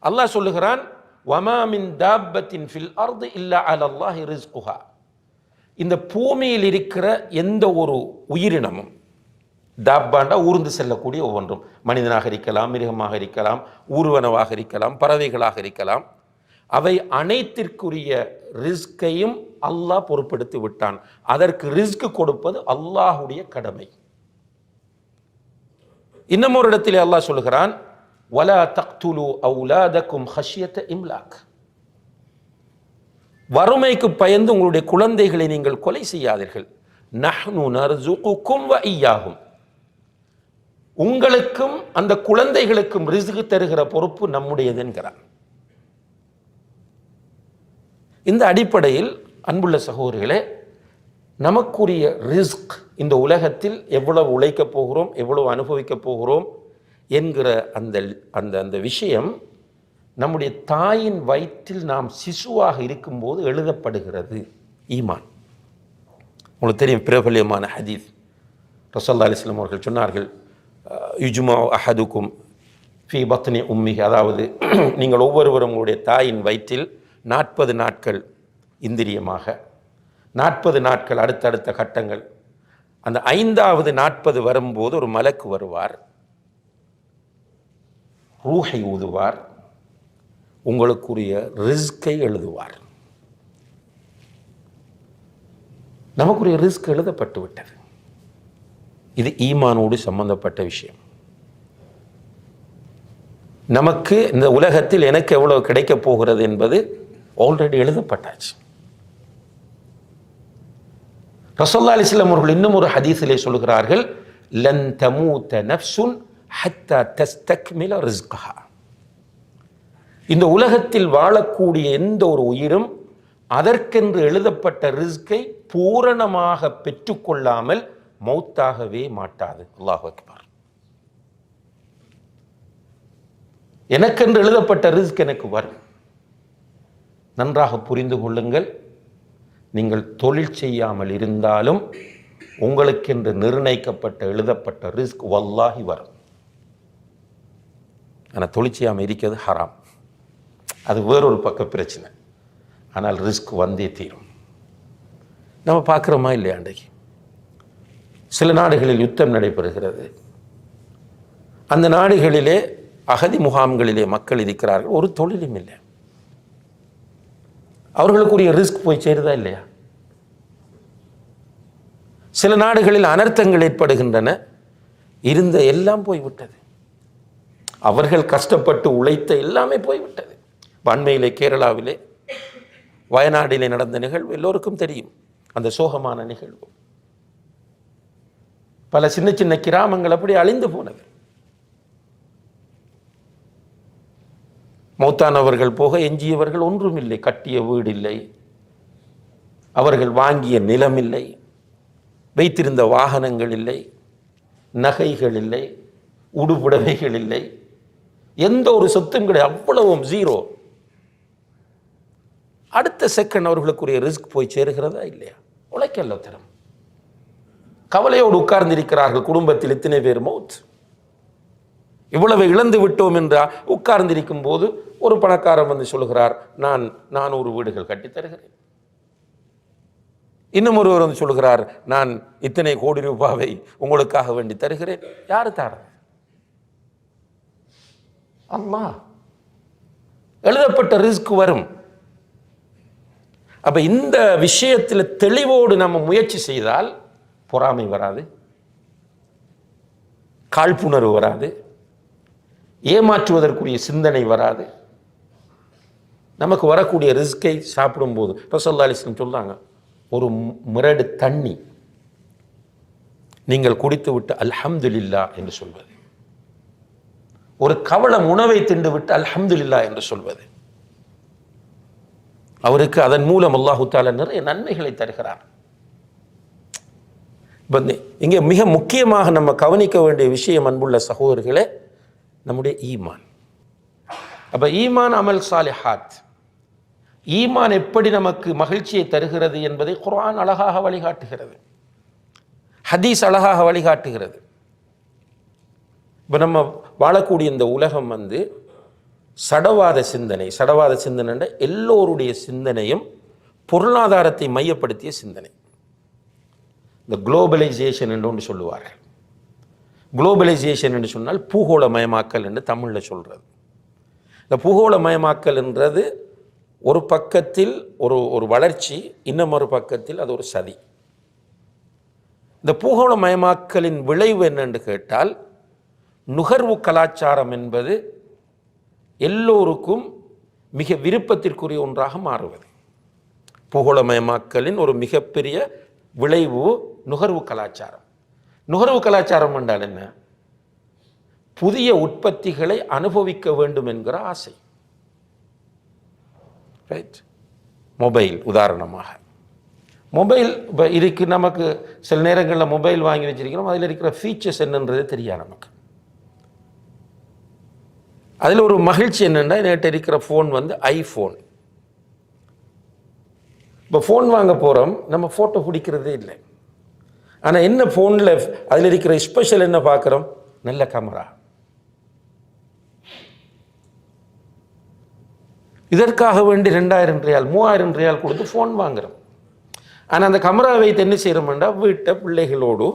அல்லாஹ் சொல்லுகிறான், வமா மின் தாப்பத்தின் ஃபில் அர்து இல்லா அலல்லாஹி ரிஸ்குஹா. இந்த பூமியில் இருக்கிற எந்த ஒரு உயிரினமும், தாப்பாண்டா ஊர்ந்து செல்லக்கூடிய ஒவ்வொன்றும், மனிதனாக இருக்கலாம், மிருகமாக இருக்கலாம், ஊர்வனவாக இருக்கலாம், பறவைகளாக இருக்கலாம், அவை அனைத்திற்குரிய ரிஸ்கையும் அல்லாஹ் பொறுப்படுத்தி விட்டான். அதற்கு ரிஸ்க் கொடுப்பது அல்லாஹுடைய கடமை. இன்னும் ஒரு இடத்திலே அல்லாஹ் சொல்லுகிறான், வலா தக்துலு அவுலாதக்கும் ஹஷ்யத இம்லாக். வறுமைக்கு பயந்து உங்களுடைய குழந்தைகளை நீங்கள் கொலை செய்யாதீர்கள். நஹ்னு நர்சுகுக்கும் வ இய்யாஹும். உங்களுக்கும் அந்த குழந்தைகளுக்கும் ரிஸ்க் தருகிற பொறுப்பு நம்முடையது என்கிறார். இந்த அடிப்படையில் அன்புள்ள சகோதரர்களே, நமக்குரிய ரிஸ்க் இந்த உலகத்தில் எவ்வளவு உழைக்கப் போகிறோம், எவ்வளவு அனுபவிக்கப் போகிறோம் என்கிற அந்த அந்த அந்த விஷயம் நம்முடைய தாயின் வயிற்றில் நாம் சிசுவாக இருக்கும்போது எழுதப்படுகிறது. ஈமான் உங்களுக்கு தெரியும், பிரபல்யமான ஹதீஸ். ரசூலுல்லாஹி அலைஹி வஸல்லம் அவர்கள் சொன்னார்கள், யுஜ்மா அஹதுக்கும் ஃபி பத்னி உம்மிஹி, அதாவது நீங்கள் ஒவ்வொருவரும் உங்களுடைய தாயின் வயிற்றில் 40 நாட்கள் இந்திரியமாக, 40 நாட்கள் அடுத்தடுத்த கட்டங்கள். அந்த 5வது 40 வரும்போது ஒரு மலக்கு வருவார், ரூஹை ஊதுவார், உங்களுக்குரிய ரிஸ்கை எழுதுவார். நமக்குரிய ரிஸ்க் எழுதப்பட்டு விட்டது. இது ஈமானோடு சம்பந்தப்பட்ட விஷயம். நமக்கு இந்த உலகத்தில் எனக்கு எவ்வளவு கிடைக்கப் போகிறது என்பது ஆல்ரெடி எழுதப்பட்டாச்சு. ரசூலுல்லாஹி அலைஹி வஸல்லம் அவர்கள் இன்னும் ஒரு ஹதீஸிலே சொல்கிறார்கள், லன் தமூத நஃப்சுன் ஹத்தா தஸ்தக்மில ரிஸ்கஹா. இந்த உலகத்தில் வாழக்கூடிய எந்த ஒரு உயிரும் அதற்கென்று எழுதப்பட்ட ரிஸ்கை பூரணமாக பெற்றுக்கொள்ளாமல் மௌத்தாகவே மாட்டாது. அல்லாஹ் அக்பர். எனக்கென்று எழுதப்பட்ட ரிஸ்க் எனக்கு வரும். நன்றாக புரிந்து கொள்ளுங்கள், நீங்கள் தொழில் செய்யாமல் இருந்தாலும் உங்களுக்கென்று நிர்ணயிக்கப்பட்ட எழுதப்பட்ட ரிஸ்க் வல்லாஹி வரும். ஆனால் தொழில் செய்யாமல் இருக்கிறது ஹராம், அது வேறொரு பக்க பிரச்சனை. ஆனால் ரிஸ்க் வந்தே தீரும். நம்ம பார்க்குறோமா இல்லையா? அன்றைக்கு சில நாடுகளில் யுத்தம் நடைபெறுகிறது. அந்த நாடுகளிலே அகதி முகாம்களிலே மக்கள் இருக்கிறார்கள், ஒரு தொழிலும் இல்லை. அவர்களுக்குரிய ரிஸ்க் போய் சேருதா இல்லையா? சில நாடுகளில் அனர்த்தங்கள் ஏற்படுகின்றன, இருந்த எல்லாம் போய்விட்டது. அவர்கள் கஷ்டப்பட்டு உழைத்த எல்லாமே போய்விட்டது. அண்மையிலே கேரளாவிலே வயநாடிலே நடந்த நிகழ்வு எல்லோருக்கும் தெரியும். அந்த சோகமான நிகழ்வு, பல சின்ன சின்ன கிராமங்கள் அப்படி அழிந்து போனது. மௌத்தானவர்கள் போக எஞ்சியவர்கள் ஒன்றும் இல்லை. கட்டிய வீடு இல்லை, அவர்கள் வாங்கிய நிலம் இல்லை, வைத்திருந்த வாகனங்கள் இல்லை, நகைகள் இல்லை, உடுப்புடவைகள் இல்லை, எந்த ஒரு சொத்தும் கிடையாது. அவ்வளவும் ஜீரோ. அடுத்த செகண்ட் அவர்களுக்குரிய ரிஸ்க் போய் சேருகிறதா இல்லையா? உழைக்கல்ல தரம். கவலையோடு உட்கார்ந்திருக்கிறார்கள். குடும்பத்தில் இத்தனை பேர் மௌத். இவ்வளவு இழந்து விட்டோம் என்றால் உட்கார்ந்திருக்கும் போது ஒரு பணக்காரன் வந்து சொல்லுகிறார், நான் 400 வீடுகள் கட்டி தருகிறேன். இன்னும் ஒருவர் வந்து சொல்லுகிறார், நான் இத்தனை கோடி ரூபாவை உங்களுக்காக வேண்டி தருகிறேன். யாரு தரது? அல்லாஹ். எழுதப்பட்ட ரிஸ்க் வரும். அப்ப இந்த விஷயத்தில் தெளிவோடு நம்ம முயற்சி செய்தால் பொறாமை வராது, காழ்ப்புணர்வு வராது, ஏமாற்றுவதற்குரிய சிந்தனை வராது. நமக்கு வரக்கூடிய ரிஸ்கை சாப்பிடும்போது ரசூலுல்லாஹி அலைஹி வஸல்லம் சொல்றாங்க, ஒரு மிரடு தண்ணி நீங்கள் குடித்து விட்டு அல்ஹம்துலில்லாஹ் என்று சொல்வது, ஒரு கவளம் உணவை தின்று விட்டு அல்ஹம்துலில்லாஹ் என்று சொல்வது, அவருக்கு அதன் மூலம் அல்லாஹு தஆலா நிறைய நன்மைகளை தருகிறார். இங்கே மிக முக்கியமாக நம்ம கவனிக்க வேண்டிய விஷயம், அன்புள்ள சகோதரர்களே, நம்முடைய ஈமான். அப்ப ஈமான், அமல் சாலிஹாத். ஈமான் எப்படி நமக்கு மகிழ்ச்சியை தருகிறது என்பதை குர்ஆன் அழகாக வழிகாட்டுகிறது, ஹதீஸ் அழகாக வழிகாட்டுகிறது. இப்போ நம்ம வாழக்கூடிய இந்த உலகம் சடவாத சிந்தனை எல்லோருடைய சிந்தனையும் பொருளாதாரத்தை மையப்படுத்திய சிந்தனை. இந்த குளோபலைசேஷன் என்று ஒன்று சொல்லுவார்கள். குளோபலைசேஷன் என்று சொன்னால் பூகோளமயமாக்கல் என்று தமிழில் சொல்கிறது. இந்த பூகோளமயமாக்கல் என்றது ஒரு பக்கத்தில் ஒரு வளர்ச்சி, இன்னும் ஒரு பக்கத்தில் அது ஒரு சதி. இந்த பூகோளமயமாக்கலின் விளைவு என்னென்று கேட்டால், நுகர்வு கலாச்சாரம் என்பது எல்லோருக்கும் மிக விருப்பத்திற்குரிய ஒன்றாக மாறுவது. பூகோளமயமாக்கலின் ஒரு மிகப்பெரிய விளைவு நுகர்வு கலாச்சாரம். நுகர்வு கலாச்சாரம் என்றால் என்ன? புதிய உற்பத்திகளை அனுபவிக்க வேண்டும் என்கிற ஆசை. ரைட். மொபைல் உதாரணமாக, மொபைல் இப்போ இதுக்கு நமக்கு சில நேரங்களில் மொபைல் வாங்கி வச்சிருக்கிறோம், அதில் இருக்கிற ஃபீச்சர்ஸ் என்னன்றது தெரியாது நமக்கு. அதில் ஒரு மகிழ்ச்சி என்னென்னா, என்கிட்ட இருக்கிற ஃபோன் வந்து ஐஃபோன். இப்போ ஃபோன் வாங்க போகிறோம், நம்ம ஃபோட்டோ பிடிக்கிறதே இல்லை. ஆனால் என்ன ஃபோனில் அதில் இருக்கிற ஸ்பெஷல் என்ன பார்க்குறோம்? நல்ல கேமரா. இதற்காக வேண்டி 2000 ரியால் 3000 ரியால் கொடுத்து ஃபோன் வாங்குகிறோம். ஆனால் அந்த கேமரா வைத்து என்ன செய்கிறோம்னா, வீட்டை பிள்ளைகளோடு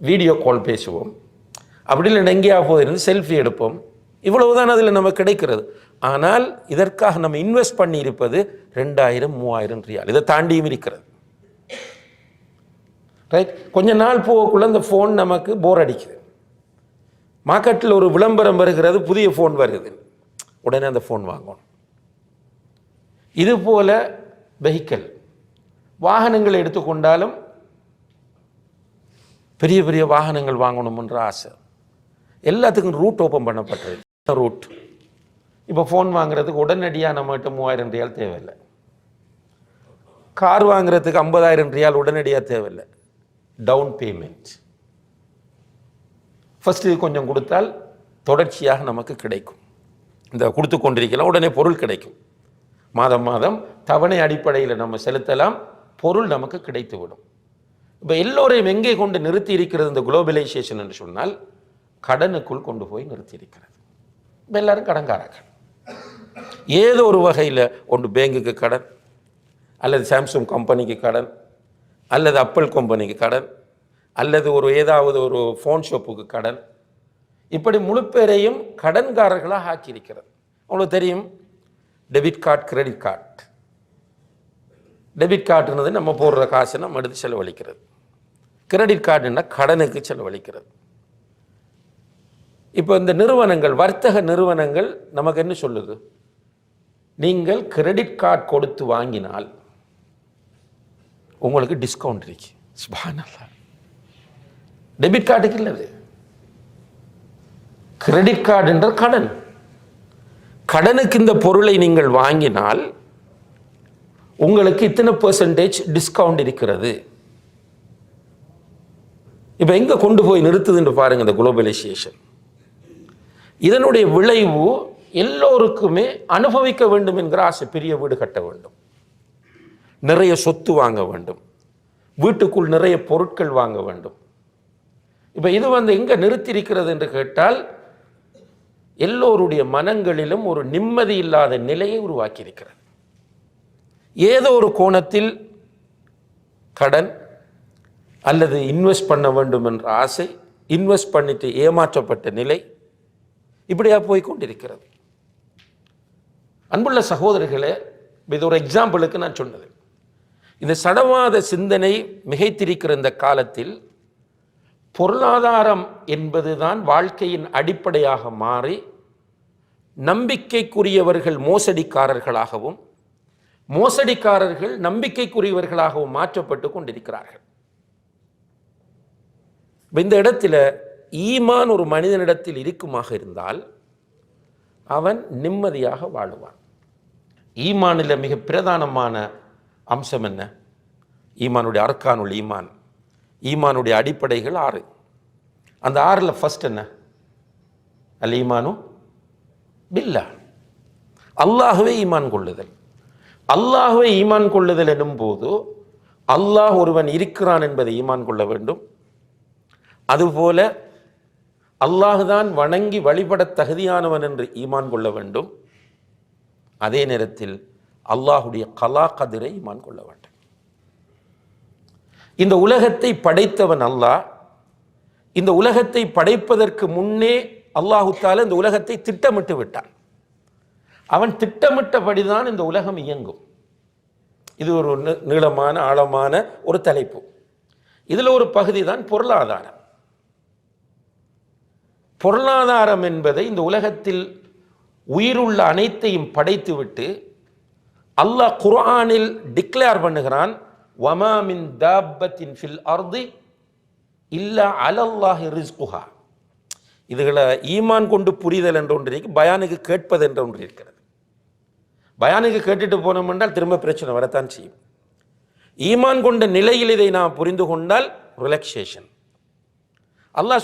வீடியோ கால் பேசுவோம், அப்படி இல்லை எங்கேயா போயிருந்து செல்ஃபி எடுப்போம். இவ்வளவுதான் அதில் நமக்கு கிடைக்கிறது. ஆனால் இதற்காக நம்ம இன்வெஸ்ட் பண்ணி இருப்பது 2000-3000 ரியால். இதை தாண்டியும் இருக்கிறது. ரைட். கொஞ்ச நாள் போகக்குள்ள அந்த ஃபோன் நமக்கு போர் அடிக்குது. மார்க்கெட்டில் ஒரு விளம்பரம் வருகிறது, புதிய ஃபோன் வருது, உடனே அந்த ஃபோன் வாங்கணும். இதுபோல வெஹிக்கிள் வாகனங்களை எடுத்துக்கொண்டாலும் பெரிய பெரிய வாகனங்கள் வாங்கணும்ன்ற ஆசை. எல்லாத்துக்கும் ரூட் ஓப்பன் பண்ணப்பட்டது. ரூட் இப்போ ஃபோன் வாங்குறதுக்கு உடனடியாக நம்மகிட்ட 3000 ரியால் தேவையில்லை. கார் வாங்குறதுக்கு 50,000 ரியால் உடனடியாக தேவையில்லை. டவுன் பேமெண்ட் ஃபஸ்ட்டு கொஞ்சம் கொடுத்தால் தொடர்ச்சியாக நமக்கு கிடைக்கும். இந்த கொடுத்து கொண்டிருக்கலாம், உடனே பொருள் கிடைக்கும். மாதம் மாதம் தவணை அடிப்படையில் நம்ம செலுத்தலாம், பொருள் நமக்கு கிடைத்துவிடும். இப்போ எல்லோரையும் எங்கே கொண்டு நிறுத்தி இருக்கிறது இந்த குளோபலைசேஷன் என்று சொன்னால், கடனுக்குள் கொண்டு போய் நிறுத்தி இருக்கிறது. இப்போ எல்லாரும் கடன்காரர்கள். ஏதோ ஒரு வகையில் ஒன்று பேங்குக்கு கடன், அல்லது சாம்சங் கம்பெனிக்கு கடன், அல்லது அப்பல் கம்பெனிக்கு கடன், அல்லது ஏதாவது ஒரு ஃபோன் ஷாப்புக்கு கடன். இப்படி முழு பேரையும் கடன்காரர்களாக ஆக்கியிருக்கிறது. உங்களுக்கு தெரியும், debit card, credit card. Debit கார்டுன்றது நம்ம போடுற காசை நம்ம எடுத்து செலவழிக்கிறது. கிரெடிட் கார்டுன்னா கடனுக்கு செலவழிக்கிறது. இப்போ இந்த நிறுவனங்கள், வர்த்தக நிறுவனங்கள் நமக்கு என்ன சொல்லுது? நீங்கள் கிரெடிட் கார்டு கொடுத்து வாங்கினால் உங்களுக்கு டிஸ்கவுண்ட் இருக்கு. சுப்ஹானல்லாஹ். டெபிட் கார்டுக்கு இல்லது. கிரெடிட் கார்டு என்ற கடன். கடனுக்கு இந்த பொருளை நீங்கள் வாங்கினால் உங்களுக்கு இத்தனை % டிஸ்கவுண்ட் இருக்கிறது. இப்போ எங்கே கொண்டு போய் நிறுத்துதுன்னு பாருங்க இந்த குளோபலைசேஷன். இதனுடைய விளைவு எல்லோருக்குமே அனுபவிக்க வேண்டும் என்கிற ஆசை. பெரிய வீடு கட்ட வேண்டும், நிறைய சொத்து வாங்க வேண்டும், வீட்டுக்குள் நிறைய பொருட்கள் வாங்க வேண்டும். இப்போ இது எங்கே நிறுத்தியிருக்கிறது என்று கேட்டால், எல்லோருடைய மனங்களிலும் ஒரு நிம்மதி இல்லாத நிலையை உருவாக்கியிருக்கிறது. ஏதோ ஒரு கோணத்தில் கடன் அல்லது இன்வெஸ்ட் பண்ண வேண்டும் என்ற ஆசை, இன்வெஸ்ட் பண்ணிட்டு ஏமாற்றப்பட்ட நிலை, இப்படியா போய்கொண்டிருக்கிறது. அன்புள்ள சகோதரர்களே, இது ஒரு எக்ஸாம்பிளுக்கு நான் சொன்னது. இந்த சடவாத சிந்தனை மிகைத்திருக்கிற இந்த காலத்தில் பொருளாதாரம் என்பதுதான் வாழ்க்கையின் அடிப்படையாக மாறி நம்பிக்கைக்குரியவர்கள் மோசடிக்காரர்களாகவும், மோசடிக்காரர்கள் நம்பிக்கைக்குரியவர்களாகவும் மாற்றப்பட்டு கொண்டிருக்கிறார்கள். இந்த இடத்துல ஈமான் ஒரு மனிதனிடத்தில் இருக்குமாக இருந்தால் அவன் நிம்மதியாக வாழுவான். ஈமானில் மிக பிரதானமான அம்சம் என்ன? ஈமானுடைய அர்கானுல் ஈமான், ஈமானுடைய அடிப்படைகள் 6. அந்த 6ல் ஃபர்ஸ்ட் என்ன? அல் ஈமானு பில்லா, அல்லாஹ்வே ஈமான் கொள்ளுதல். அல்லாஹ்வே ஈமான் கொள்ளுதல் எனும் போது அல்லாஹ் ஒருவன் இருக்கிறான் என்பதை ஈமான் கொள்ள வேண்டும். அதுபோல அல்லாஹுதான் வணங்கி வழிபட தகுதியானவன் என்று ஈமான் கொள்ள வேண்டும். அதே நேரத்தில் அல்லாஹுடைய கலா கதிரை ஈமான் கொள்ள வேண்டும். இந்த உலகத்தை படைத்தவன் அல்லாஹ். இந்த உலகத்தை படைப்பதற்கு முன்னே அல்லாஹு தஆலா இந்த உலகத்தை திட்டமிட்டு விட்டான். அவன் திட்டமிட்டபடிதான் இந்த உலகம் இயங்கும். இது ஒரு நீளமான ஆழமான ஒரு தலைப்பு. இதில் ஒரு பகுதி தான் பொருளாதாரம். பொருளாதாரம் என்பதை இந்த உலகத்தில் உயிருள்ள அனைத்தையும் படைத்துவிட்டு அல்லாஹ் குர்ஆனில் டிக்ளேர் பண்ணுகிறான், வமா மின் தாப்பத்தின் ஃபில் அர்தி இல்லா அலல்லாஹி ரிஸ்குஹா. இதுகளை ஈமான் கொண்டு புரிதல் என்ற ஒன்று இருக்கு, பயானுக்கு கேட்பது என்ற ஒன்று இருக்கிறது. பயானுக்கு கேட்டுட்டு போனோம் என்றால் திரும்ப பிரச்சனை வரத்தான் செய்யும். ஈமான் கொண்ட நிலையில் இதை நாம் புரிந்து கொண்டால் ரிலாக்ஸேஷன். அல்லாஹ்